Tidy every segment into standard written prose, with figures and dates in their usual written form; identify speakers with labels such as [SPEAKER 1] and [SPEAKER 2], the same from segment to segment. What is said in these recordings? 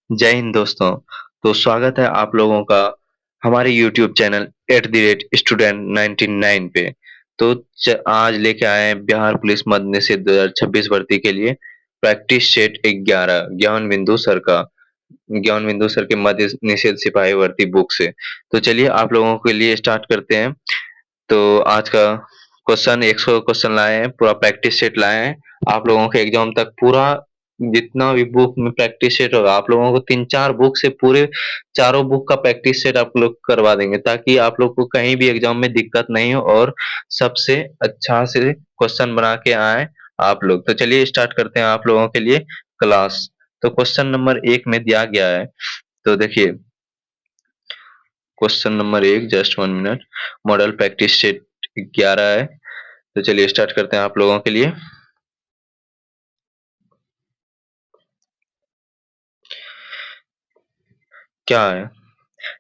[SPEAKER 1] जय हिंद दोस्तों। तो स्वागत है आप लोगों का हमारे यूट्यूब चैनल @student 99 पे। तो आज लेके आए हैं बिहार पुलिस मद्य निषेध 2026 भर्ती के लिए प्रैक्टिस सेट 11 ज्ञान बिंदु सर के मद्य निषेध सिपाही भर्ती बुक से। तो चलिए आप लोगों के लिए स्टार्ट करते हैं। तो आज का क्वेश्चन 100 क्वेश्चन लाए हैं, पूरा प्रैक्टिस सेट लाए हैं। आप लोगों के एग्जाम तक पूरा जितना भी बुक में प्रैक्टिस सेट होगा, आप लोगों को 3-4 बुक से पूरे चारों बुक का प्रैक्टिस सेट आप लोग करवा देंगे, ताकि आप लोग को कहीं भी एग्जाम में दिक्कत नहीं हो और सबसे अच्छा से क्वेश्चन बना के आए आप लोग। तो चलिए स्टार्ट करते हैं आप लोगों के लिए क्लास। तो क्वेश्चन नंबर 1 में दिया गया है। तो देखिए question number 1, just 1 minute. Model practice set 11 है। तो चलिए स्टार्ट करते हैं आप लोगों के लिए। क्या है?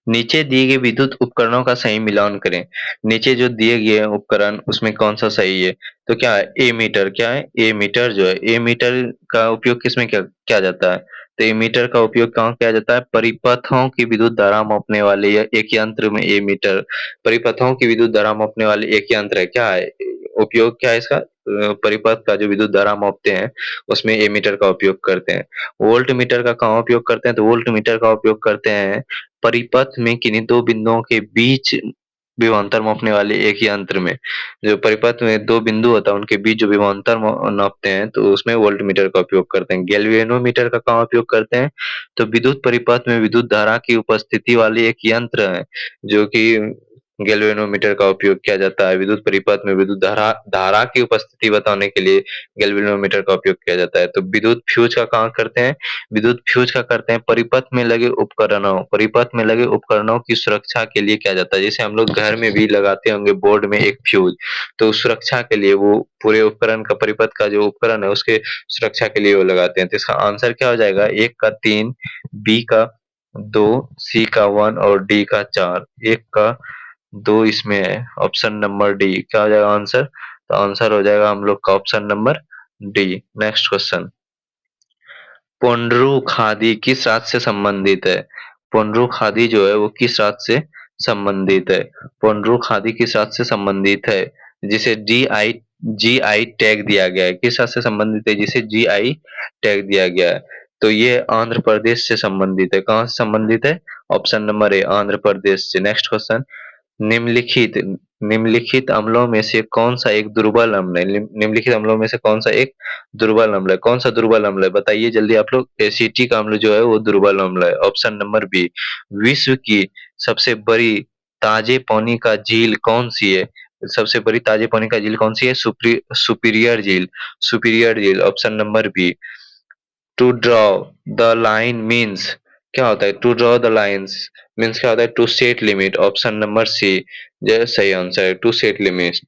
[SPEAKER 1] नीचे दिए गए विद्युत उपकरणों का सही मिलान करें। नीचे जो दिए गए हैं उपकरण, उसमें कौन सा सही है? तो क्या है? ए मीटर। क्या है? ए मीटर जो है, ए मीटर का उपयोग किसमें किया किया जाता है? तो ए मीटर का उपयोग कहाँ किया जाता है? परिपथों की विद्युत धारा मापने वाले या एक यंत्र में ए मीटर, परिपथों की विद्युत धारा मापने वाले एक यंत्र है। क्या है उपयोग? क्या है इसका? परिपथ का जो विद्युत धारा मापते हैं, उसमें ए मीटर का उपयोग करते हैं। वोल्ट मीटर का कहाँ उपयोग करते हैं? तो वोल्ट मीटर का उपयोग करते हैं परिपथ में किन्हीं दो बिंदुओं के बीच विभवांतर मापने वाले एक यंत्र में। जो परिपथ में दो बिंदु होता है, उनके बीच जो विभवांतर नापते हैं, तो उसमें वोल्ट मीटर का उपयोग करते हैं। गैल्वेनोमीटर का कहाँ उपयोग करते हैं? तो विद्युत परिपथ में विद्युत धारा की उपस्थिति वाले एक यंत्र है, जो कि गैल्वेनोमीटर का उपयोग किया जाता है। विद्युत परिपथ में विद्युत धारा धारा की उपस्थिति बताने के लिए गैल्वेनोमीटर का उपयोग किया जाता है। तो विद्युत फ्यूज का कहाँ करते हैं? विद्युत फ्यूज का करते हैं परिपथ में लगे उपकरणों की सुरक्षा के लिए किया जाता है। जैसे हम लोग घर में भी लगाते होंगे बोर्ड में एक फ्यूज, तो सुरक्षा के लिए वो पूरे उपकरण का, परिपथ का जो उपकरण है उसके सुरक्षा के लिए वो लगाते हैं। तो इसका आंसर क्या हो जाएगा? ए का 3, बी का 2, सी का 1 और डी का 4। 1 का 2 इसमें है, ऑप्शन नंबर डी। क्या हो जाएगा आंसर? तो आंसर हो जाएगा हम लोग का option number D. Next question. Ponduru khadi किस राज्य से संबंधित है? पुंडरू खादी जो है वो किस राज्य से संबंधित है? पुंडरू खादी किस राज्य से संबंधित है जिसे जीआई टैग दिया गया है? किस राज्य से संबंधित है जिसे जीआई टैग दिया गया है? तो ये आंध्र प्रदेश से संबंधित है। कहाँ से संबंधित है? Option number A, Andhra Pradesh से। Next question. निम्नलिखित निम्नलिखित अम्लों में से कौन सा एक दुर्बल अम्ल है? निम्नलिखित अम्लों में से कौन सा एक दुर्बल अम्ल है? कौन सा दुर्बल अम्ल है? बताइए जल्दी आप लोग। एसिटिक अम्ल जो है वो दुर्बल अम्ल है, ऑप्शन नंबर बी। विश्व की सबसे बड़ी ताजे पानी का झील कौन सी है? सबसे बड़ी ताजे पानी का झील कौन सी है? सुपीरियर झील। सुपीरियर झील, option number B. To draw the line means, क्या होता है to draw the lines? Means क्या होता है? To set limit, option number C जो सही आंसर है, टू सेट लिमिट।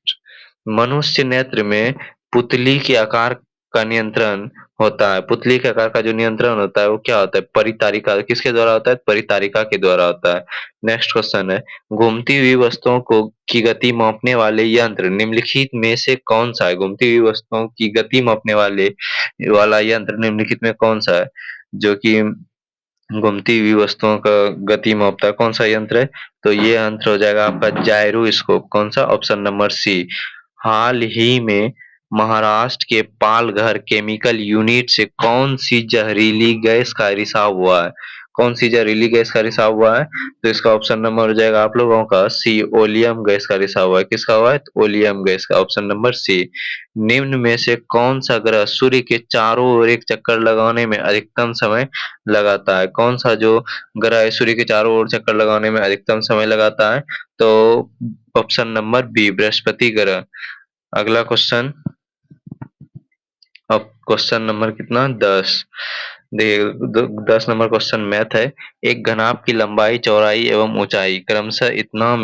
[SPEAKER 1] मनुष्य नेत्र में पुतली के आकार का नियंत्रण होता है। पुतली के आकार का जो नियंत्रण होता है वो क्या होता है? परितारिका। किसके द्वारा होता है? परितारिका के द्वारा होता है। नेक्स्ट क्वेश्चन है। घूमती हुई वस्तुओं को की गति मापने वाले यंत्र निम्नलिखित में से कौन सा है? घूमती हुई वस्तुओं की गति मापने वाला यंत्र निम्नलिखित में कौन सा है जो कि घूमती हुई वस्तुओं का गति मापता है? कौन सा यंत्र है? तो ये यंत्र हो जाएगा आपका जायरोस्कोप। कौन सा? ऑप्शन नंबर सी। हाल ही में महाराष्ट्र के पालघर केमिकल यूनिट से कौन सी जहरीली गैस का रिसाव हुआ है? कौन सी जहरीली गैस का रिसाव हुआ है? तो इसका ऑप्शन नंबर हो जाएगा आप लोगों का सी, ओलियम गैस का रिसाव हुआ है। किसका हुआ है? तो ओलियम गैस का, ऑप्शन नंबर सी। निम्न में से कौन सा ग्रह सूर्य के चारों ओर एक चक्कर लगाने में अधिकतम समय लगाता है? कौन सा जो ग्रह है सूर्य के चारों ओर चक्कर लगाने में अधिकतम समय लगाता है? तो ऑप्शन नंबर बी, बृहस्पति ग्रह। अगला क्वेश्चन। अब क्वेश्चन नंबर कितना? 10। देखिए 10 नंबर क्वेश्चन मैथ है। एक घनाभ की लंबाई, चौड़ाई एवं ऊंचाई क्रमशः इतना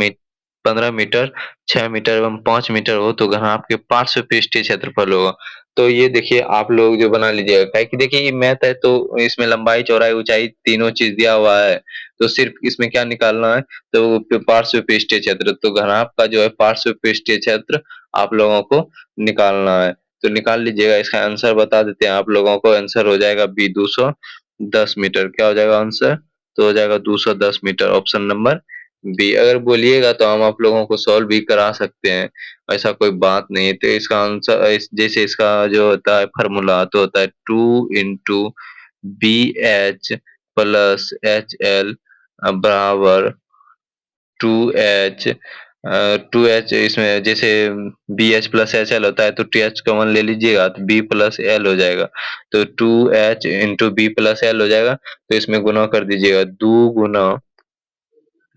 [SPEAKER 1] 15 मीटर, 6 मीटर एवं 5 मीटर हो तो घनाभ के पार्श्व पृष्ठीय क्षेत्रफल होगा। तो ये देखिए आप लोग जो बना लीजिएगा, काहे कि देखिए ये मैथ है, तो इसमें लंबाई, चौड़ाई, ऊंचाई तीनों चीज दिया हुआ है। तो सिर्फ इसमें क्या निकालना है? तो पार्श्व पृष्ठीय क्षेत्र। तो घनाभ का जो है पार्श्व पृष्ठीय क्षेत्र आप लोगों को निकालना है। तो निकाल लीजिएगा। इसका आंसर बता देते हैं आप लोगों को। आंसर हो जाएगा बी, 200 10 मीटर। क्या हो जाएगा आंसर? तो हो जाएगा 210 मीटर, ऑप्शन नंबर बी। अगर बोलिएगा तो हम आप लोगों को सॉल्व भी करा सकते हैं, ऐसा कोई बात नहीं है। तो इसका आंसर जैसे इसका जो होता है फार्मूला तो होता है 2 into BH + HL बराबर 2H। 2H इसमें जैसे BH + HL होता है तो TH कॉमन ले लीजिएगा तो B+L हो जाएगा। तो 2H × B+L हो जाएगा। तो इसमें गुना कर दीजिएगा, 2 गुना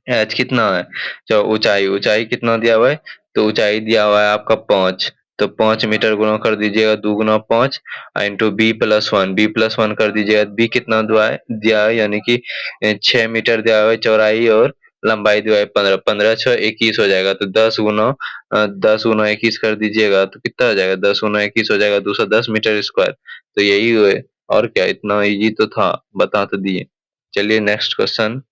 [SPEAKER 1] H कितना है, जो ऊंचाई, ऊंचाई कितना दिया हुआ है, तो ऊंचाई दिया हुआ है आपका 5। तो 5 मीटर गुना कर दीजिएगा, 2 गुना 5 इंटू B+1, B+1 कर दीजिएगा। B कितना दिया है यानी कि 6 मीटर दिया हुआ है चौड़ाई, और लंबाई दिया है 15। 15×6 = 21 हो जाएगा। तो 10 गुना 21 कर दीजिएगा तो कितना हो जाएगा, 10 गुना 21 हो जाएगा 210 मीटर स्क्वायर। तो यही है, और क्या, इतना इजी तो था, बता तो दिए। चलिए नेक्स्ट क्वेश्चन।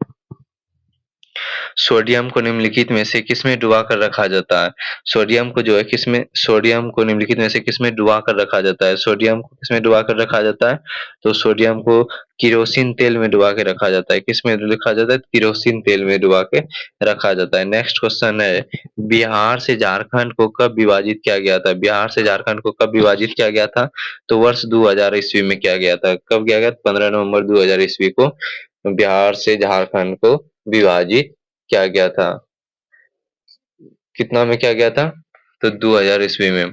[SPEAKER 1] सोडियम को निम्नलिखित में से किसमें डुबा कर रखा जाता है? सोडियम को जो है किसमें, सोडियम को निम्नलिखित में से किसमें डुबा कर रखा जाता है? सोडियम को किसमें डुबा कर रखा जाता है? तो सोडियम को किरोसिन तेल में डुबा के रखा जाता है। किसमें रखा जाता है? किरोसिन तेल में डुबा के रखा जाता है। नेक्स्ट क्वेश्चन है, बिहार से झारखंड को कब विभाजित किया गया था? बिहार से झारखंड को कब विभाजित किया गया था? तो वर्ष 2000 ईस्वी में किया गया था। कब किया गया? 15 नवंबर 2000 ईस्वी को बिहार से झारखंड को विभाजित किया गया था। कितना में किया गया था? तो 2000 ईस्वी में।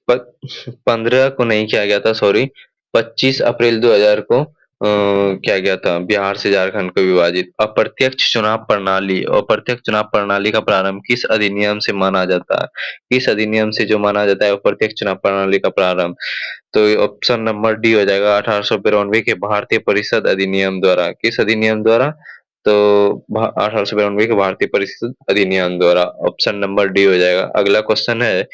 [SPEAKER 1] 15 को नहीं किया गया था, सॉरी, 25 अप्रैल 2000 को किया गया था बिहार से झारखंड को विभाजित। अप्रत्यक्ष चुनाव प्रणाली, अप्रत्यक्ष चुनाव प्रणाली का प्रारंभ किस अधिनियम से माना जाता है? किस अधिनियम से जो माना जाता है अप्रत्यक्ष चुनाव प्रणाली का प्रारंभ? तो ऑप्शन नंबर डी हो जाएगा 1892 के भारतीय परिषद अधिनियम द्वारा। किस अधिनियम द्वारा? तो 1892 के भारतीय परिषद अधिनियम द्वारा। ऑप्शन नंबर डी हो जाएगा। अगला क्वेश्चन है,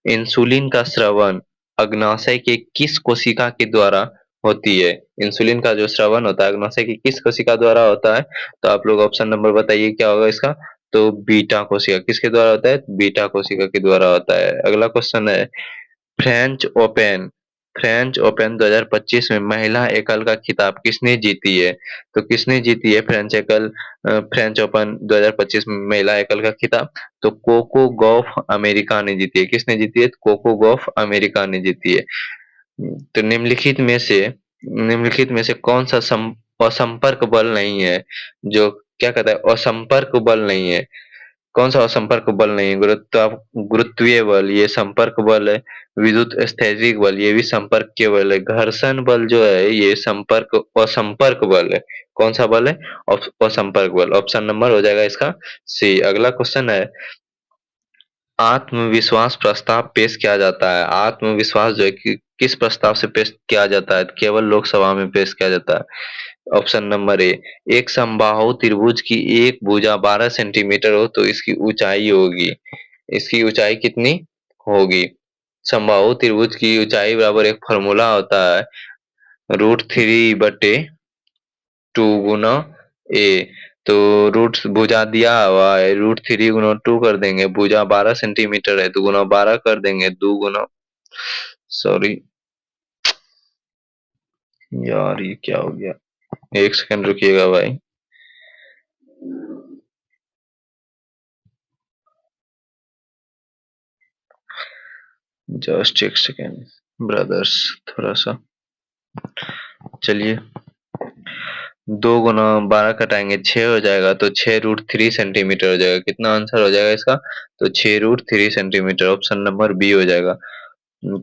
[SPEAKER 1] इंसुलिन का स्रवण अग्नाशय के किस कोशिका के द्वारा होती है? इंसुलिन का जो स्रवण होता है अग्नाशय की किस कोशिका द्वारा होता है? तो आप लोग ऑप्शन नंबर बताइए क्या होगा इसका? तो बीटा कोशिका। किसके द्वारा होता है? बीटा कोशिका के द्वारा होता है। अगला क्वेश्चन है, फ्रेंच ओपन, फ्रेंच ओपन 2025 में महिला एकल का खिताब किसने जीती है? तो किसने जीती है फ्रेंच ओपन 2025 में महिला एकल का खिताब? तो कोको गॉफ अमेरिका ने जीती है। किसने जीती है? कोको गॉफ अमेरिका ने जीती है। तो निम्नलिखित में से कौन सा असंपर्क बल नहीं है? जो क्या कहता है, असंपर्क बल नहीं है। कौन सा संपर्क बल नहीं है? गुरुत्वीय बल ये संपर्क बल है। विद्युत स्थैतिक बल ये भी संपर्क के बल है। घर्षण बल जो है ये असंपर्क बल है। कौन सा बल है? असंपर्क बल। ऑप्शन नंबर हो जाएगा इसका सी। अगला क्वेश्चन है, आत्मविश्वास प्रस्ताव पेश किया जाता है। आत्मविश्वास जो है किस प्रस्ताव से पेश किया जाता है? केवल लोकसभा में पेश किया जाता है। ऑप्शन नंबर ए, एक समबाहु त्रिभुज की एक भुजा 12 सेंटीमीटर हो तो इसकी ऊंचाई होगी, इसकी ऊंचाई कितनी होगी? समबाहु त्रिभुज की ऊंचाई बराबर एक फॉर्मूला होता है, √3/2 तो रूट भुजा दिया हुआ है, √3 × 2 कर देंगे, भुजा 12 सेंटीमीटर है तो गुना 12 कर देंगे, 2 गुना, सॉरी यार ये क्या हो गया, एक सेकंड रुकिएगा भाई। जस्ट एक सेकंड ब्रदर्स, थोड़ा सा चलिए। 2 गुना 12 कटाएंगे 6 हो जाएगा, तो 6√3 सेंटीमीटर हो जाएगा। कितना आंसर हो जाएगा इसका? तो 6√3 सेंटीमीटर। ऑप्शन नंबर बी हो जाएगा।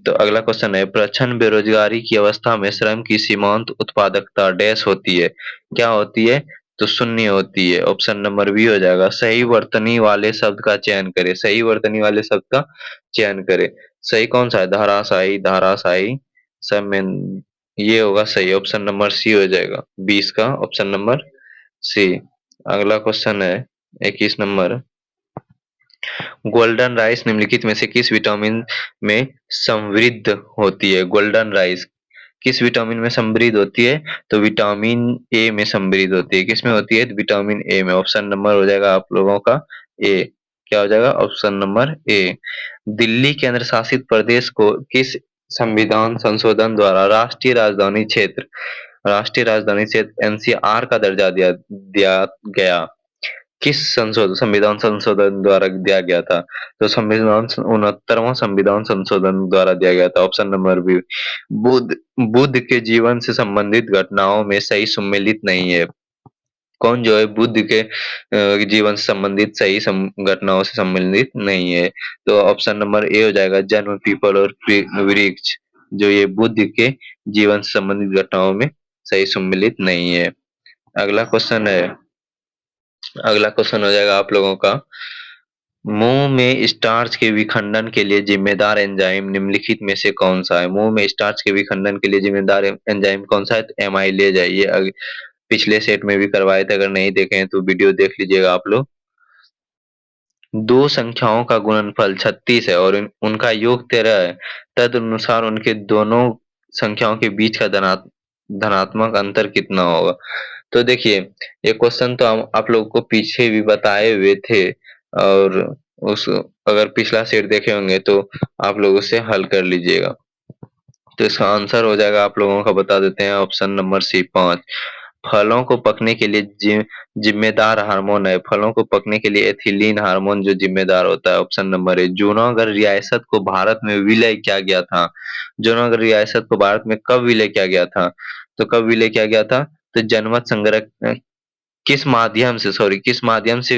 [SPEAKER 1] तो अगला क्वेश्चन है, प्रच्छन्न बेरोजगारी की अवस्था में श्रम की सीमांत उत्पादकता डैश होती है? क्या होती है? तो शून्य होती है। ऑप्शन नंबर बी हो जाएगा। सही वर्तनी वाले शब्द का चयन करें, सही वर्तनी वाले शब्द का चयन करें। सही कौन सा है? धाराशायी, धाराशायी, सब में ये होगा सही। ऑप्शन नंबर सी हो जाएगा 20 का, ऑप्शन नंबर सी। अगला क्वेश्चन है 21 नंबर, गोल्डन राइस निम्नलिखित में से किस विटामिन में समृद्ध होती है? गोल्डन राइस किस विटामिन में समृद्ध होती है? तो विटामिन ए में समृद्ध होती है। किस में होती है? विटामिन ए में। ऑप्शन नंबर हो जाएगा आप लोगों का ए। क्या हो जाएगा? Option number A. दिल्ली केंद्र शासित प्रदेश को किस संविधान संशोधन द्वारा राष्ट्रीय राजधानी क्षेत्र एनसीआर का दर्जा दिया दिया गया? किस संविधान संशोधन द्वारा दिया गया था? तो संविधान 69वां संविधान संशोधन द्वारा दिया गया था। Option number B. Buddha Buddha के जीवन से संबंधित घटनाओं में सही सम्मिलित नहीं है। कौन जो है बुद्ध के जीवन से संबंधित सही घटनाओं से संबंधित नहीं है? तो ऑप्शन नंबर ए हो जाएगा, जन्म, पीपल और वृक्ष, जो ये बुद्ध के जीवन से संबंधित घटनाओं में सही सम्मिलित नहीं है। अगला क्वेश्चन है, अगला क्वेश्चन हो जाएगा आप लोगों का, मुंह में स्टार्च के विखंडन के लिए जिम्मेदार एंजाइम निम्नलिखित में से कौन सा है? मुंह में स्टार्च के विखंडन के लिए जिम्मेदार एंजाइम कौन सा है? तो एमाइलेज है। ये पिछले सेट में भी करवाए थे, अगर नहीं देखे हैं तो वीडियो देख लीजिएगा आप लोग। दो संख्याओं का गुणनफल 36 है और उनका योग 13 है, तदनुसार उनके दोनों संख्याओं के बीच का धनात्मक अंतर कितना होगा? तो देखिए, ये क्वेश्चन तो हम आप लोगों को पीछे भी बताए हुए थे, और उस अगर पिछला सेट देखे होंगे तो आप लोग उसे हल कर लीजिएगा। तो इसका आंसर हो जाएगा, आप लोगों का बता देते हैं, ऑप्शन नंबर सी 5। फलों को पकने के लिए जिम्मेदार हार्मोन है। फलों को पकने के लिए एथिलीन हार्मोन जो जिम्मेदार होता है। Option number A. जूनागढ़ रियासत को भारत में विलय किया गया था? जूनागढ़ रियासत को भारत में कब विलय किया गया था? तो कब विलय किया गया था? तो जनमत संग्रह किस माध्यम से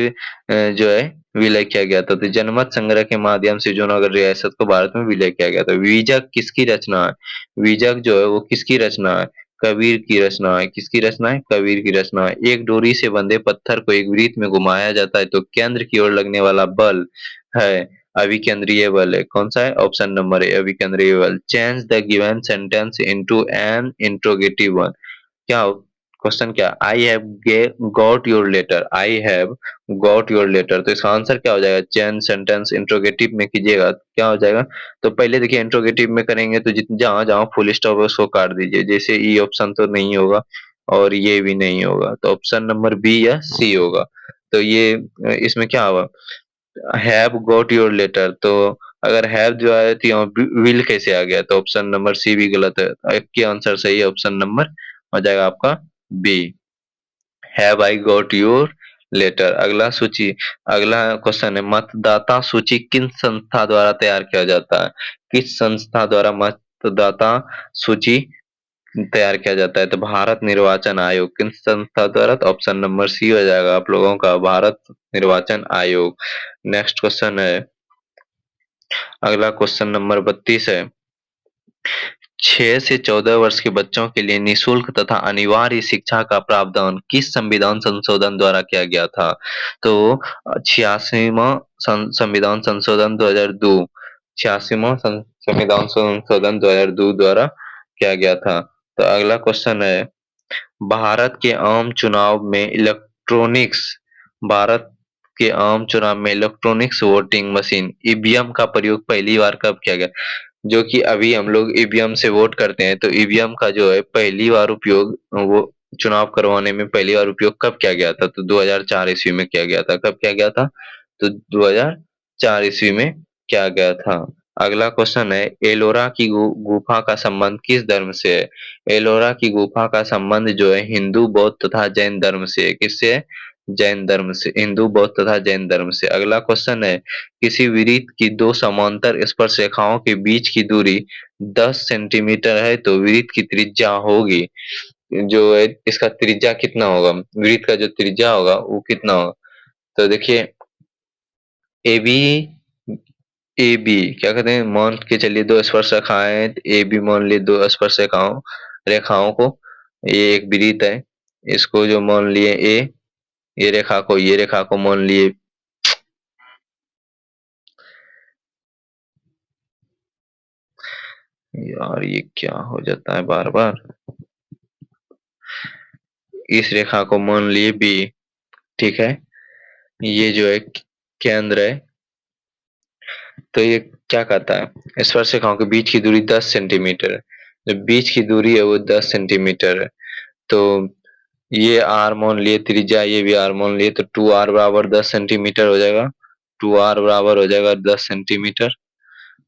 [SPEAKER 1] जो है विलय किया गया था? तो जनमत संग्रह के माध्यम से जूनागढ़ रियासत को भारत में विलय किया गया था। वीजक किसकी रचना है? वीजक जो है वो किसकी रचना है? कबीर की रचना है। किसकी रचना है? कबीर की रचना है। एक डोरी से बंधे पत्थर को एक वृत्त में घुमाया जाता है तो केंद्र की ओर लगने वाला बल है अभिकेंद्रीय बल है। कौन सा है? ऑप्शन नंबर ए, अभिकेंद्रीय बल। Change the given sentence into an interrogative one. क्या क्वेश्चन, क्या I have got your letter, I have got your letter, तो इसका आंसर क्या हो जाएगा? चेंज सेंटेंस इंट्रोगेटिव में कीजिएगा क्या हो जाएगा? तो पहले देखिए, इंट्रोगेटिव में करेंगे तो जहां जहां फुल स्टॉप है उसको काट दीजिए, जैसे ई ऑप्शन तो नहीं होगा और ये भी नहीं होगा, तो ऑप्शन नंबर बी या सी होगा। तो ये इसमें क्या होगा? हैव गॉट योर लेटर, तो अगर हैव जो है तो यहाँ विल कैसे आ गया? तो ऑप्शन नंबर सी भी गलत है। आपके आंसर सही है, ऑप्शन नंबर हो जाएगा आपका B, have I got your letter. अगला क्वेश्चन है, मतदाता सूची किन संस्था द्वारा तैयार किया जाता है? किस संस्था द्वारा मतदाता सूची तैयार किया जाता है? तो भारत निर्वाचन आयोग। किन संस्था द्वारा? तो ऑप्शन नंबर सी हो जाएगा आप लोगों का, भारत निर्वाचन आयोग। नेक्स्ट क्वेश्चन है, अगला क्वेश्चन नंबर 32 है, 6 से 14 वर्ष के बच्चों के लिए निशुल्क तथा अनिवार्य शिक्षा का प्रावधान किस संविधान संशोधन द्वारा किया गया था? तो 86वां संविधान संशोधन 2002, 86वां संविधान संशोधन 2002 द्वारा किया गया था। तो अगला क्वेश्चन है, भारत के आम चुनाव में इलेक्ट्रॉनिक्स भारत के आम चुनाव में इलेक्ट्रॉनिक्स वोटिंग मशीन ईवीएम का प्रयोग पहली बार कब किया गया? जो कि अभी हम लोग ईवीएम से वोट करते हैं, तो ईवीएम का जो है पहली बार उपयोग वो चुनाव करवाने में पहली बार उपयोग कब किया गया था? तो 2004 ईस्वी में किया गया था। कब किया गया था? तो 2004 ईस्वी में किया गया था। अगला क्वेश्चन है, एलोरा की गुफा का संबंध किस धर्म से है? एलोरा की गुफा का संबंध जो है हिंदू, बौद्ध तथा जैन धर्म से है। किससे है? जैन धर्म से, हिंदू, बौद्ध तथा जैन धर्म से। अगला क्वेश्चन है, किसी वृत्त की दो समांतर स्पर्श रेखाओं के बीच की दूरी 10 सेंटीमीटर है तो वृत्त की त्रिज्या होगी, जो है इसका त्रिज्या कितना होगा? वृत्त का जो त्रिज्या होगा वो कितना होगा? तो देखिए, ए बी ए बी क्या कहते हैं, मान के चलिए दो स्पर्श रेखाएं, ए बी मान लिए दो स्पर्श रेखाओं को, ये एक वृत्त है, इसको जो मान लिए ए, ये रेखा को मान लिए, यार ये क्या हो जाता है बार बार, इस रेखा को मान लिए बी, ठीक है, ये जो है केंद्र है, तो ये क्या कहता है, स्पर्श रेखाओं के बीच की दूरी 10 सेंटीमीटर है, जो बीच की दूरी है वो 10 सेंटीमीटर है, तो ये आर मान लिए त्रिज्या, ये भी आर मान लिए, तो 2r बराबर 10 सेंटीमीटर हो जाएगा, 2r बराबर हो जाएगा 10 सेंटीमीटर।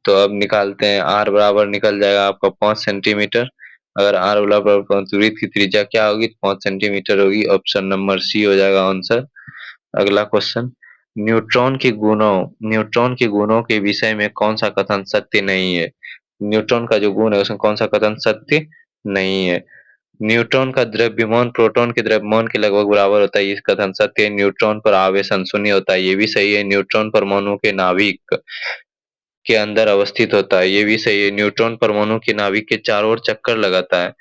[SPEAKER 1] तो अब निकालते हैं, आर बराबर निकल जाएगा आपका 5 सेंटीमीटर। अगर आर बराबर पंचवृत्त की त्रिज्या क्या होगी, 5 सेंटीमीटर होगी। ऑप्शन नंबर सी हो जाएगा आंसर। अगला क्वेश्चन, न्यूट्रॉन के गुणों के विषय में कौन सा कथन सत्य नहीं है? न्यूट्रॉन का जो गुण है उसमें कौन सा कथन सत्य नहीं है? न्यूट्रॉन का द्रव्यमान प्रोटॉन के द्रव्यमान के लगभग बराबर होता है, ये कथन सत्य है। न्यूट्रॉन पर आवेशन शून्य होता है, ये भी सही है। न्यूट्रॉन परमाणु के नाभिक के अंदर अवस्थित होता है, ये भी सही है। न्यूट्रॉन परमाणु के नाभिक के चारों ओर चक्कर लगाता है।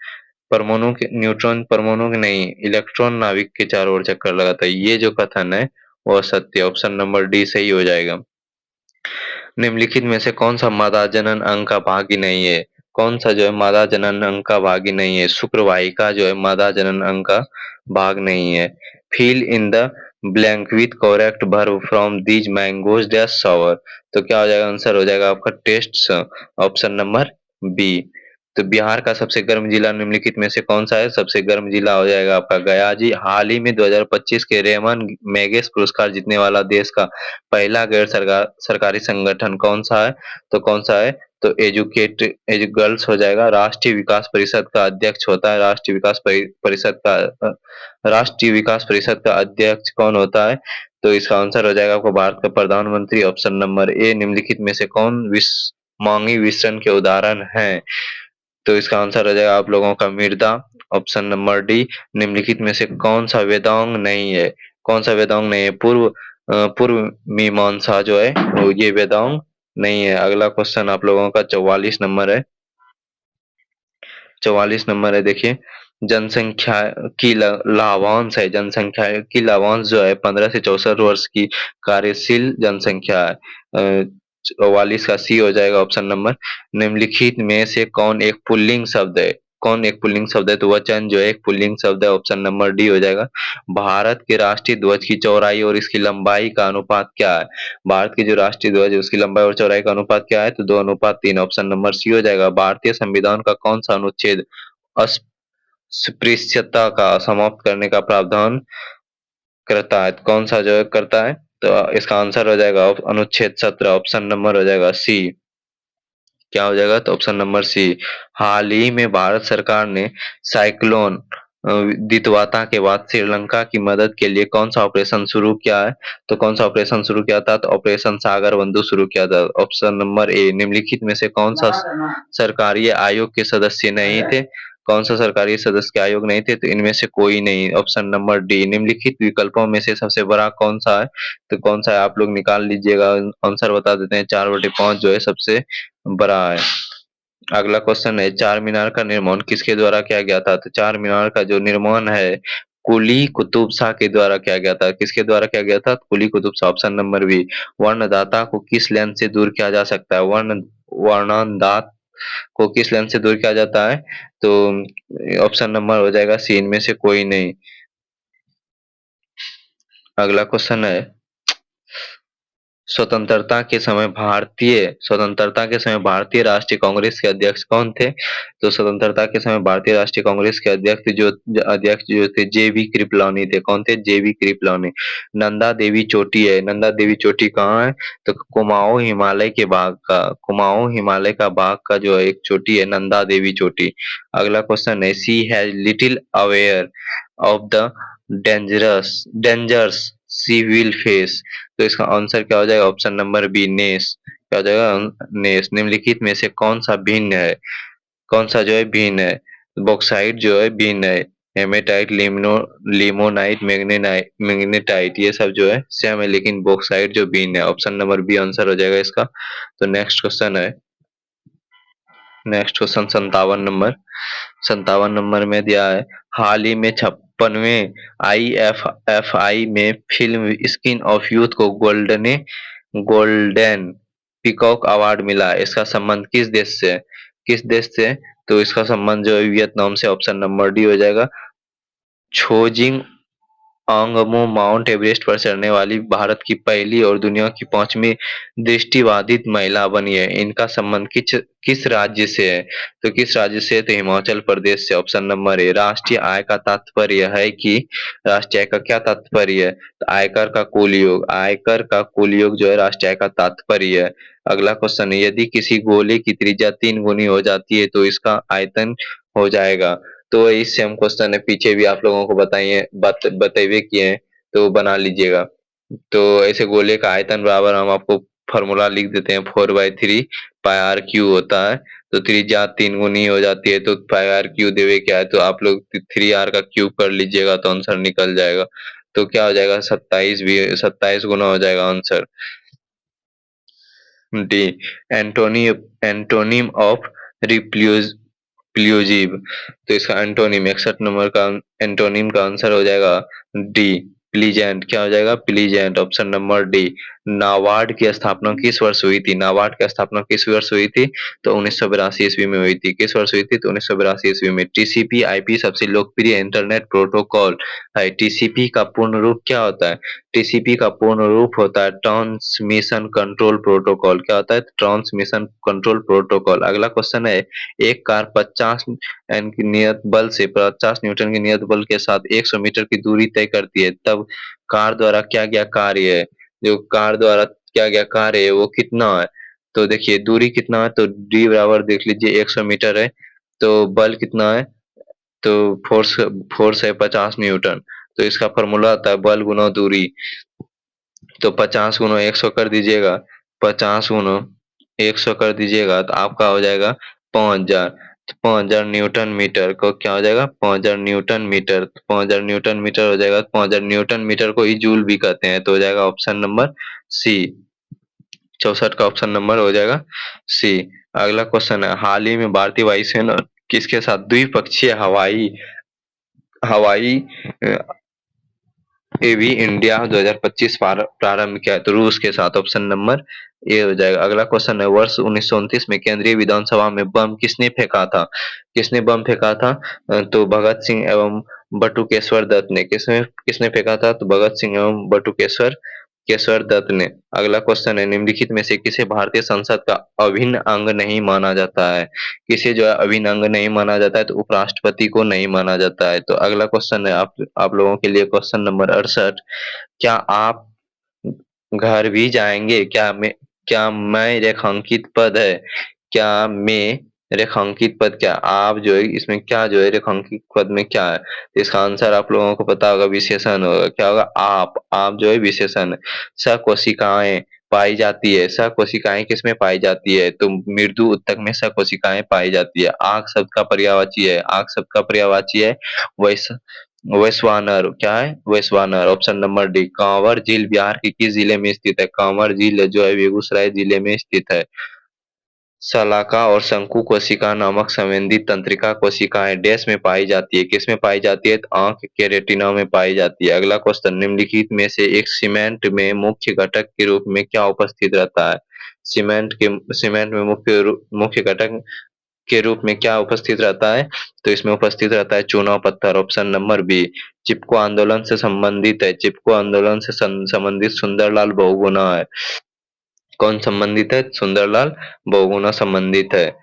[SPEAKER 1] परमाणु के न्यूट्रॉन परमाणु के नहीं, इलेक्ट्रॉन नाभिक के चारों ओर चक्कर लगाता है, ये जो कथन है वो सत्य। ऑप्शन नंबर डी सही हो जाएगा। निम्नलिखित में से कौन सा मादा जनन अंग का भागी नहीं है? कौन सा जो है मादा जनन अंग का भागी नहीं है? शुक्रवाहिका जो है मादा जनन अंग का भाग नहीं है। Fill in the blank with correct verb from these mangoes dash shower. तो क्या हो जाएगा आंसर, हो जाएगा आपका टेस्ट। Option number B. तो बिहार का सबसे गर्म जिला निम्नलिखित में से कौन सा है? सबसे गर्म जिला हो जाएगा आपका गया जी। हाल ही में 2025 के रेमन मैगेस पुरस्कार जीतने वाला देश का पहला गैर सरकारी संगठन कौन सा है? तो कौन सा है? तो गर्ल्स हो जाएगा। राष्ट्रीय विकास परिषद का अध्यक्ष होता है, राष्ट्रीय विकास परिषद का अध्यक्ष कौन होता है? तो इसका आंसर हो जाएगा आपको भारत का प्रधानमंत्री। Option number A. निम्नलिखित में से कौन मांगी मिश्रण के उदाहरण हैं? तो इसका आंसर हो जाएगा आप लोगों का मृदा। Option number D. निम्नलिखित में से कौन सा वेदांग नहीं है? कौन सा वेदांग नहीं है? पूर्व मीमांसा जो है वो ये वेदांग नहीं है। अगला क्वेश्चन आप लोगों का 44 नंबर है। 44 नंबर है, देखिए। जनसंख्या की लाभांश है, जनसंख्या की लाभांश जो है 15 से 64 वर्ष की कार्यशील जनसंख्या है। 44 का सी हो जाएगा ऑप्शन नंबर। निम्नलिखित में से कौन एक पुल्लिंग शब्द है? कौन एक पुल्लिंग शब्द है? तो वचन जो है एक पुल्लिंग शब्द है। ऑप्शन नंबर डी हो जाएगा। भारत के राष्ट्रीय ध्वज की चौड़ाई और इसकी लंबाई का अनुपात क्या है? भारत की जो राष्ट्रीय ध्वज है उसकी लंबाई और चौड़ाई का अनुपात क्या है? तो 2:3। ऑप्शन नंबर सी हो जाएगा। भारतीय संविधान का कौन सा अनुच्छेद अस्पृश्यता का समाप्त करने का प्रावधान करता है? कौन सा जो है करता है? तो इसका आंसर हो जाएगा अनुच्छेद 17। ऑप्शन नंबर हो जाएगा सी। क्या हो जाएगा? तो ऑप्शन नंबर सी। हाल ही में भारत सरकार ने साइक्लोन दितवाता के बाद श्रीलंका की मदद के लिए कौन सा ऑपरेशन शुरू किया है? तो कौन सा ऑपरेशन शुरू किया था? तो ऑपरेशन सागर बंधु शुरू किया था। Option number A. निम्नलिखित में से कौन सा सरकारी आयोग के सदस्य नहीं थे? कौन सा सरकारी सदस्य के आयोग नहीं थे? तो इनमें से कोई नहीं। Option number D. निम्नलिखित विकल्पों में से सबसे बड़ा कौन सा है? तो कौन सा है आप लोग निकाल लीजिएगा, आंसर बता देते हैं। 4/5 जो है सबसे बड़ा है। अगला क्वेश्चन है, चार मीनार का निर्माण किसके द्वारा किया गया था? तो चार मीनार का जो निर्माण है कुली कुतुब शाह के द्वारा किया गया था। किसके द्वारा किया गया था? Quli Qutb Shah. Option number B. वर्णदाता को किस लेंस से दूर किया जा सकता है? वर्णदात को किस लेंस से दूर किया जाता है? तो ऑप्शन नंबर हो जाएगा सी, इनमें से कोई नहीं। अगला क्वेश्चन है, स्वतंत्रता के समय भारतीय राष्ट्रीय कांग्रेस के अध्यक्ष कौन थे? तो स्वतंत्रता के समय भारतीय राष्ट्रीय कांग्रेस के अध्यक्ष जो थे JV कृपलानी थे। कौन थे? JV कृपलानी। नंदा देवी चोटी है, नंदा देवी चोटी कहाँ है? तो कुमाऊं हिमालय का भाग का जो है एक चोटी है नंदा देवी चोटी। अगला क्वेश्चन है, she has little aware of the dangers she will face. तो इसका आंसर क्या हो जाएगा? Option number B, ness. क्या हो जाएगा? नेस। निम्नलिखित में से कौन सा भिन्न है? कौन सा जो है भिन्न है? बॉक्साइट जो है भिन्न है। हेमेटाइट, लिमोनाइट, मैग्नेटाइट ये सब जो है सेम है, लेकिन बॉक्साइट जो भिन्न है। ऑप्शन नंबर बी आंसर हो जाएगा इसका। तो नेक्स्ट क्वेश्चन है, नेक्स्ट क्वेश्चन 57 नंबर में दिया है, हाल ही में 56वें IFFI में फिल्म स्किन ऑफ यूथ को गोल्डन पीकॉक अवार्ड मिला है। इसका संबंध किस देश से? किस देश से? तो इसका संबंध जो है वियतनाम से। ऑप्शन नंबर डी हो जाएगा। छोजिंग ओंगमो माउंट एवरेस्ट पर चढ़ने वाली भारत की पहली और दुनिया की 5वीं दृष्टिबाधित महिला बनी है। इनका संबंध किस किस राज्य से है? तो किस राज्य से? तो हिमाचल प्रदेश से। Option number A. राष्ट्रीय आय का तात्पर्य है कि राष्ट्रीय आय का क्या तात्पर्य है? तो आयकर का कुल योग। आयकर का कुल योग जो है राष्ट्रीय आय का तात्पर्य है। अगला क्वेश्चन है, यदि किसी गोले की त्रिज्या 3 गुनी हो जाती है तो इसका आयतन हो जाएगा। तो वही सेम क्वेश्चन है, पीछे भी आप लोगों को बताइए बतेबे किए हैं, तो बना लीजिएगा। तो ऐसे गोले का आयतन बराबर हम आपको फॉर्मूला लिख देते हैं, 4/3 पाई आर क्यू होता है। तो त्रिज्या 3 गुनी हो जाती है तो पाई आर क्यू देवे क्या है, तो आप लोग 3r का क्यूब कर लीजिएगा तो आंसर निकल जाएगा। तो क्या हो जाएगा, 27 भी 27 गुना हो जाएगा answer. D. Antony antonym of repulsive. तो इसका एंटोनिम 61 नंबर का एंटोनिम का आंसर हो जाएगा डी, प्लीजेंट। क्या हो जाएगा, pleasant. Option number D. NABARD की स्थापना किस वर्ष हुई थी? नाबार्ड की स्थापना किस वर्ष हुई थी? तो 1982 ईस्वी में हुई थी। किस वर्ष हुई थी? तो 1982 ईस्वी में। टीसीपी आईपी सबसे लोकप्रिय इंटरनेट प्रोटोकॉल है। टीसीपी का पूर्ण रूप क्या होता है? टीसीपी का पूर्ण रूप होता है ट्रांसमिशन कंट्रोल प्रोटोकॉल। क्या होता है? Transmission control protocol. अगला क्वेश्चन है, एक कार 50 एन की नियत बल से 50 न्यूटन की नियत बल के साथ 100 मीटर की दूरी तय करती है, तब कार द्वारा क्या गया कार्य है? जो कार द्वारा क्या गया कार्य है वो कितना है? तो देखिए दूरी कितना है, तो डी बराबर देख लीजिए 100 मीटर है। तो बल कितना है? तो फोर्स फोर्स है 50 न्यूटन। तो इसका फॉर्मूला आता है बल गुना दूरी। तो 50 गुना 100 कर दीजिएगा, 50 गुना 100 कर दीजिएगा तो आपका हो जाएगा 5000। तो 5000 न्यूटन मीटर को क्या हो जाएगा, 5000 न्यूटन मीटर। 5000 न्यूटन मीटर हो जाएगा, 5000 न्यूटन मीटर को ही जूल भी कहते हैं। तो हो जाएगा ऑप्शन नंबर सी। 64 का ऑप्शन नंबर हो जाएगा सी। अगला क्वेश्चन है, हाल ही में भारतीय वायुसेना किसके साथ द्विपक्षीय हवाई हवाई एवी इंडिया 2025 प्रारंभ किया है? तो रूस के साथ। ऑप्शन नंबर ए हो जाएगा। अगला क्वेश्चन है, वर्ष 1929 में केंद्रीय विधानसभा में बम किसने फेंका था? किसने बम फेंका था? तो भगत सिंह एवं बटुकेश्वर दत्त ने। किसने किसने फेंका था? तो भगत सिंह एवं बटुकेश्वर केशवर दत्त ने। अगला क्वेश्चन है, निम्नलिखित में से किसे भारतीय संसद का अभिन्न अंग नहीं माना जाता है? किसे जो है अभिन्न अंग नहीं माना जाता है? तो उपराष्ट्रपति को नहीं माना जाता है। तो अगला क्वेश्चन है आप लोगों के लिए क्वेश्चन नंबर 68। क्या आप घर भी जाएंगे? क्या मैं रेखांकित पद है? क्या मैं रेखांकित पद, क्या आप जो है इसमें क्या जो है रेखांकित पद में क्या है? तो इसका आंसर आप लोगों को पता होगा, विशेषण होगा। क्या होगा? आप जो है विशेषण है। सकोशिकाएं पाई जाती है। सकोशिकाएं किसमें पाई जाती है? तो मृदु उत्तक में सकोशिकाएं पाई जाती है। आंख शब्द का पर्यायवाची है। आंख शब्द का पर्यायवाची है वैस वैश्वानर। क्या है? वैश्वानर। Option number D. कांवर झील बिहार के किस जिले में स्थित है? कांवर झील जो है बेगूसराय जिले में स्थित है। शलाका और शंकु कोशिका नामक संवेदी तंत्रिका कोशिकाएं डैश में पाई जाती है? किस में पाई जाती है? तो आंख के रेटिना में पाई जाती है। अगला क्वेश्चन, निम्नलिखित में से एक सीमेंट में मुख्य घटक के रूप में क्या उपस्थित रहता है? सीमेंट में मुख्य घटक के रूप में क्या उपस्थित रहता है? तो इसमें उपस्थित रहता है चूना पत्थर। Option number B. चिपको आंदोलन से संबंधित है। चिपको आंदोलन से संबंधित सुंदरलाल बहुगुणा है। कौन संबंधित है? सुंदरलाल बहुगुणा संबंधित है।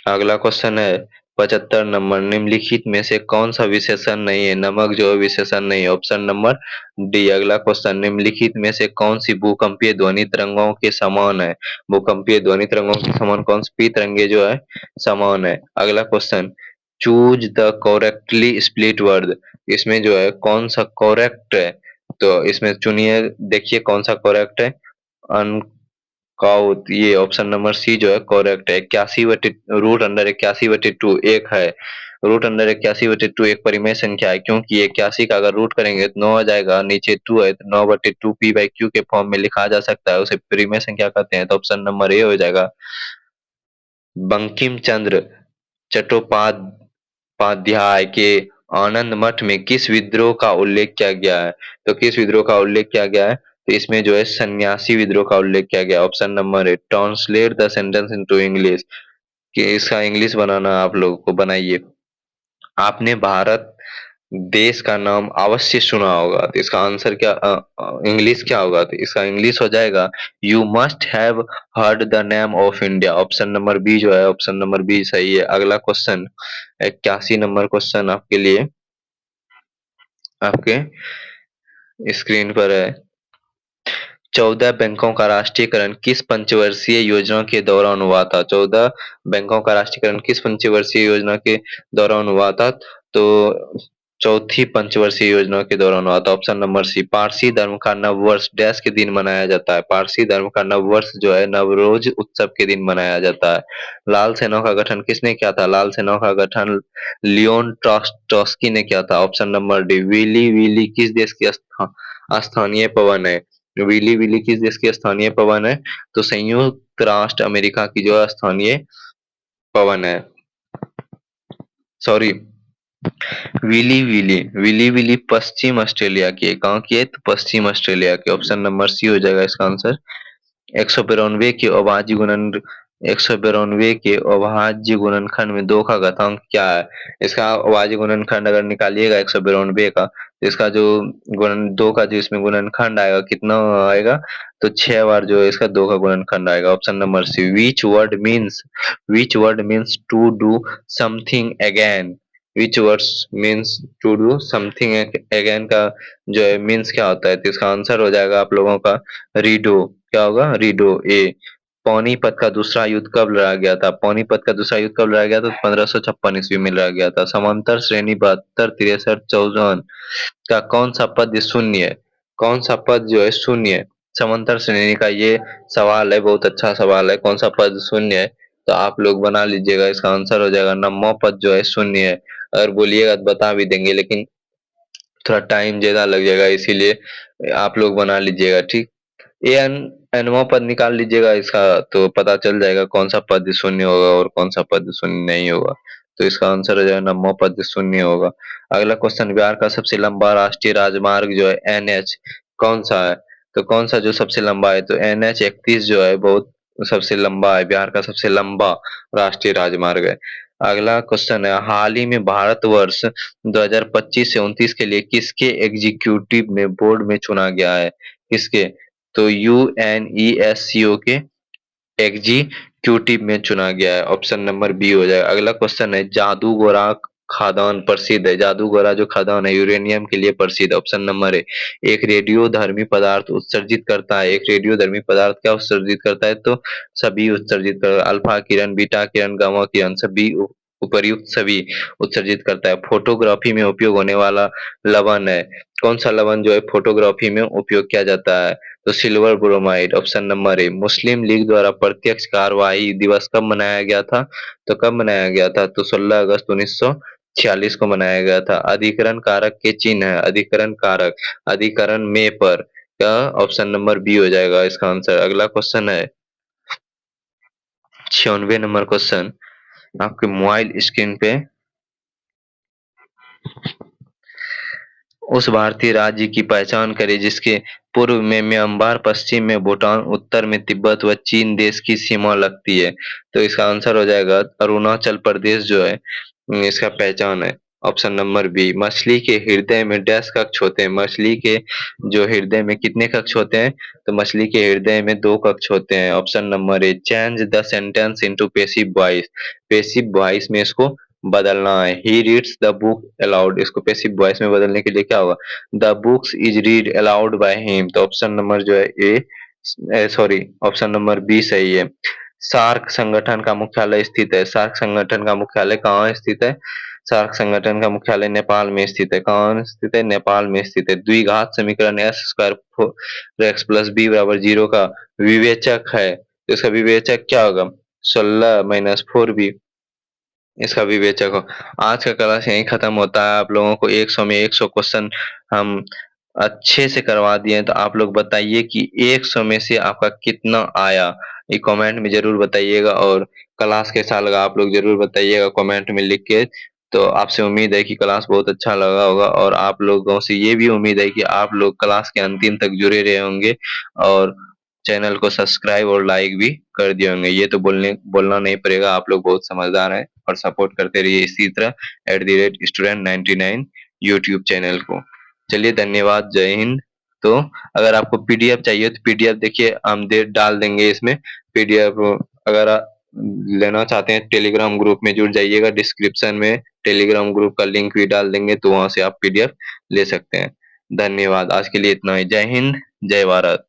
[SPEAKER 1] अगला क्वेश्चन है 75 नंबर, निम्नलिखित में से कौन सा विशेषण नहीं है? नमक जो है विशेषण नहीं है। Option number D. अगला क्वेश्चन, निम्नलिखित में से कौन सी भूकंपीय ध्वनि तरंगों के समान है? भूकंपीय ध्वनि तरंगों के समान कौन सी तरंगे जो है समान है? अगला question, choose the correctly split word. इसमें जो है कौन सा करेक्ट है? तो इसमें चुनिए, देखिए कौन सा करेक्ट है। काउथ, ये ऑप्शन नंबर सी जो है करेक्ट है। 81/√2 एक है। √81/2 एक परिमेय संख्या है, क्योंकि 81 का अगर रूट करेंगे तो 9 आ जाएगा, नीचे 2 है तो 9/2 p/q के फॉर्म में लिखा जा सकता है, उसे परिमेय संख्या कहते हैं। तो ऑप्शन नंबर ए हो जाएगा। बंकिम चंद्र चट्टोपाध्याय के आनंद मठ में किस विद्रोह का उल्लेख किया गया है? तो किस विद्रोह का उल्लेख किया गया है? तो इसमें जो है सन्यासी विद्रोह का उल्लेख किया गया। Option number A. Translate the sentence into English, कि इसका इंग्लिश बनाना आप लोगों को बनाइए। आपने भारत देश का नाम अवश्य सुना होगा, तो इसका आंसर क्या इंग्लिश क्या होगा? तो इसका इंग्लिश हो जाएगा you must have heard the name of India. Option number B जो है, ऑप्शन नंबर बी सही है। अगला क्वेश्चन 81 नंबर क्वेश्चन आपके लिए, आपके स्क्रीन पर है। 14 बैंकों का राष्ट्रीयकरण किस पंचवर्षीय योजना के दौरान हुआ था? 14 बैंकों का राष्ट्रीयकरण किस पंचवर्षीय योजना के दौरान हुआ था? तो चौथी पंचवर्षीय योजना के दौरान हुआ था। ऑप्शन नंबर सी। पारसी धर्म का नववर्ष डैश के दिन मनाया जाता है? पारसी धर्म का नववर्ष जो है नवरोज उत्सव के दिन मनाया जाता है। लाल सेनाओं का गठन किसने किया था? लाल सेनाओं का गठन लियोन ट्रॉट्स्की ने किया था। Option number D. Willy willy किस देश की स्थानीय पवन है? विली विली किस देश की स्थानीय पवन है? तो संयुक्त राष्ट्र अमेरिका की जो है स्थानीय पवन है। Sorry, willy willy, willy willy पश्चिम ऑस्ट्रेलिया की है। कहाँ की है? तो पश्चिम ऑस्ट्रेलिया की। ऑप्शन नंबर सी हो जाएगा इसका आंसर। 192 के अभाज्य गुणन 192 के अभाज्य गुणनखंड में 2 का घातांक क्या है? इसका अभाज्य गुणनखंड अगर निकालिएगा 192 का, तो इसका जो गुणन 2 का जो इसमें गुणनखंड आएगा कितना आएगा? तो 6 बार जो है इसका 2 का गुणनखंड आएगा। Option number C. Which word means to do something again? Which words means to do something again का जो है मीन्स क्या होता है? तो इसका आंसर हो जाएगा आप लोगों का रीडो। क्या होगा? रीडो ए। पानीपत का दूसरा युद्ध कब लड़ा गया था? पानीपत का दूसरा युद्ध कब लड़ा गया था? 1556 ईस्वी में लड़ा गया था। समांतर श्रेणी 72, 63, 54 का कौन सा पद शून्य है? कौन सा पद जो है शून्य है? समांतर श्रेणी का ये सवाल है, बहुत अच्छा सवाल है। कौन सा पद शून्य है? तो आप लोग बना लीजिएगा, इसका आंसर हो जाएगा नववां पद जो है शून्य है। अगर बोलिएगा तो बता भी देंगे, लेकिन थोड़ा टाइम ज्यादा लग जाएगा, इसीलिए आप लोग बना लीजिएगा। ठीक, ये एनवां पद निकाल लीजिएगा इसका, तो पता चल जाएगा कौन सा पद शून्य होगा और कौन सा पद शून्य नहीं होगा। तो इसका आंसर हो जाएगा नववां पद शून्य होगा। अगला क्वेश्चन, बिहार का सबसे लंबा राष्ट्रीय राजमार्ग जो है एनएच कौन सा है? तो कौन सा जो सबसे लंबा है? तो एनएच 31 जो है बहुत सबसे लंबा है, बिहार का सबसे लंबा राष्ट्रीय राजमार्ग है। अगला क्वेश्चन है, हाल ही में भारतवर्ष 2025 से 29 के लिए किसके एग्जीक्यूटिव में बोर्ड में चुना गया है? किसके? तो यूएनईएससीओ के एग्जीक्यूटिव में चुना गया है। ऑप्शन नंबर बी हो जाएगा। अगला क्वेश्चन है, जादूगोरा खदान प्रसिद्ध है? जादूगोरा जो खदान है यूरेनियम के लिए प्रसिद्ध है। Option number A. एक रेडियोधर्मी पदार्थ उत्सर्जित करता है? एक रेडियोधर्मी पदार्थ क्या उत्सर्जित करता है? तो सभी उत्सर्जित करता है। अल्फा किरण, बीटा किरण, गामा किरण, सभी उपर्युक्त सभी उत्सर्जित करता है। फोटोग्राफी में उपयोग होने वाला लवण है? कौन सा लवण जो है फोटोग्राफी में उपयोग किया जाता है? तो silver bromide. Option number A. Muslim league द्वारा प्रत्यक्ष कार्यवाही दिवस कब मनाया गया था? तो कब मनाया गया था? तो 16 अगस्त 1946 को मनाया गया था। अधिकरण कारक के चिन्ह है? अधिकरण कारक, अधिकरण में पर का ऑप्शन नंबर बी हो जाएगा इसका आंसर। अगला क्वेश्चन है 96 नंबर क्वेश्चन आपके मोबाइल स्क्रीन पे। उस भारतीय राज्य की पहचान करें जिसके पूर्व में म्यांमार, पश्चिम में भूटान, उत्तर में तिब्बत व चीन देश की सीमा लगती है। तो इसका आंसर हो जाएगा अरुणाचल प्रदेश जो है इसका पहचान है। Option number B. मछली के हृदय में डैश कक्ष होते हैं? मछली के जो हृदय में कितने कक्ष होते हैं? तो मछली के हृदय में 2 कक्ष होते हैं। Option number A. Change the sentence into passive voice, passive voice में इसको बदलना है। He reads the book allowed, इसको पैसिव वॉइस में बदलने के लिए क्या होगा? The books is read allowed by him. तो ऑप्शन नंबर जो है ए, सॉरी, ऑप्शन नंबर बी सही है। सार्क संगठन का मुख्यालय स्थित है? सार्क संगठन का मुख्यालय कहाँ स्थित है? सार्क संगठन का मुख्यालय नेपाल में स्थित है। कहाँ स्थित है? नेपाल में स्थित है। द्विघात समीकरण S square X plus B बराबर 0 का विवेचक है? तो इसका विवेचक क्या होगा? 16 माइनस 4b इसका विवेचक हो। आज का क्लास यहीं खत्म होता है। आप लोगों को 100 में 100 क्वेश्चन हम अच्छे से करवा दिए हैं, तो आप लोग बताइए कि 100 में से आपका कितना आया, ये कमेंट में जरूर बताइएगा। और क्लास कैसा लगा आप लोग जरूर बताइएगा कमेंट में लिख के। तो आपसे उम्मीद है कि क्लास बहुत अच्छा लगा होगा, और आप लोगों से ये भी उम्मीद है कि आप लोग क्लास के अंतिम तक जुड़े रहे होंगे और चैनल को सब्सक्राइब और लाइक भी कर दिए होंगे। ये तो बोलना नहीं पड़ेगा, आप लोग बहुत समझदार हैं और सपोर्ट करते रहिए इसी तरह @student99 यूट्यूब चैनल को। चलिए धन्यवाद, जय हिंद। तो अगर आपको पीडीएफ चाहिए तो पीडीएफ देखिए हम दे डाल देंगे इसमें पीडीएफ। अगर आप लेना चाहते हैं टेलीग्राम ग्रुप में जुड़ जाइएगा, डिस्क्रिप्शन में टेलीग्राम ग्रुप का लिंक भी डाल देंगे तो वहां से आप पीडीएफ ले सकते हैं। धन्यवाद, आज के लिए इतना ही। जय हिंद, जय भारत।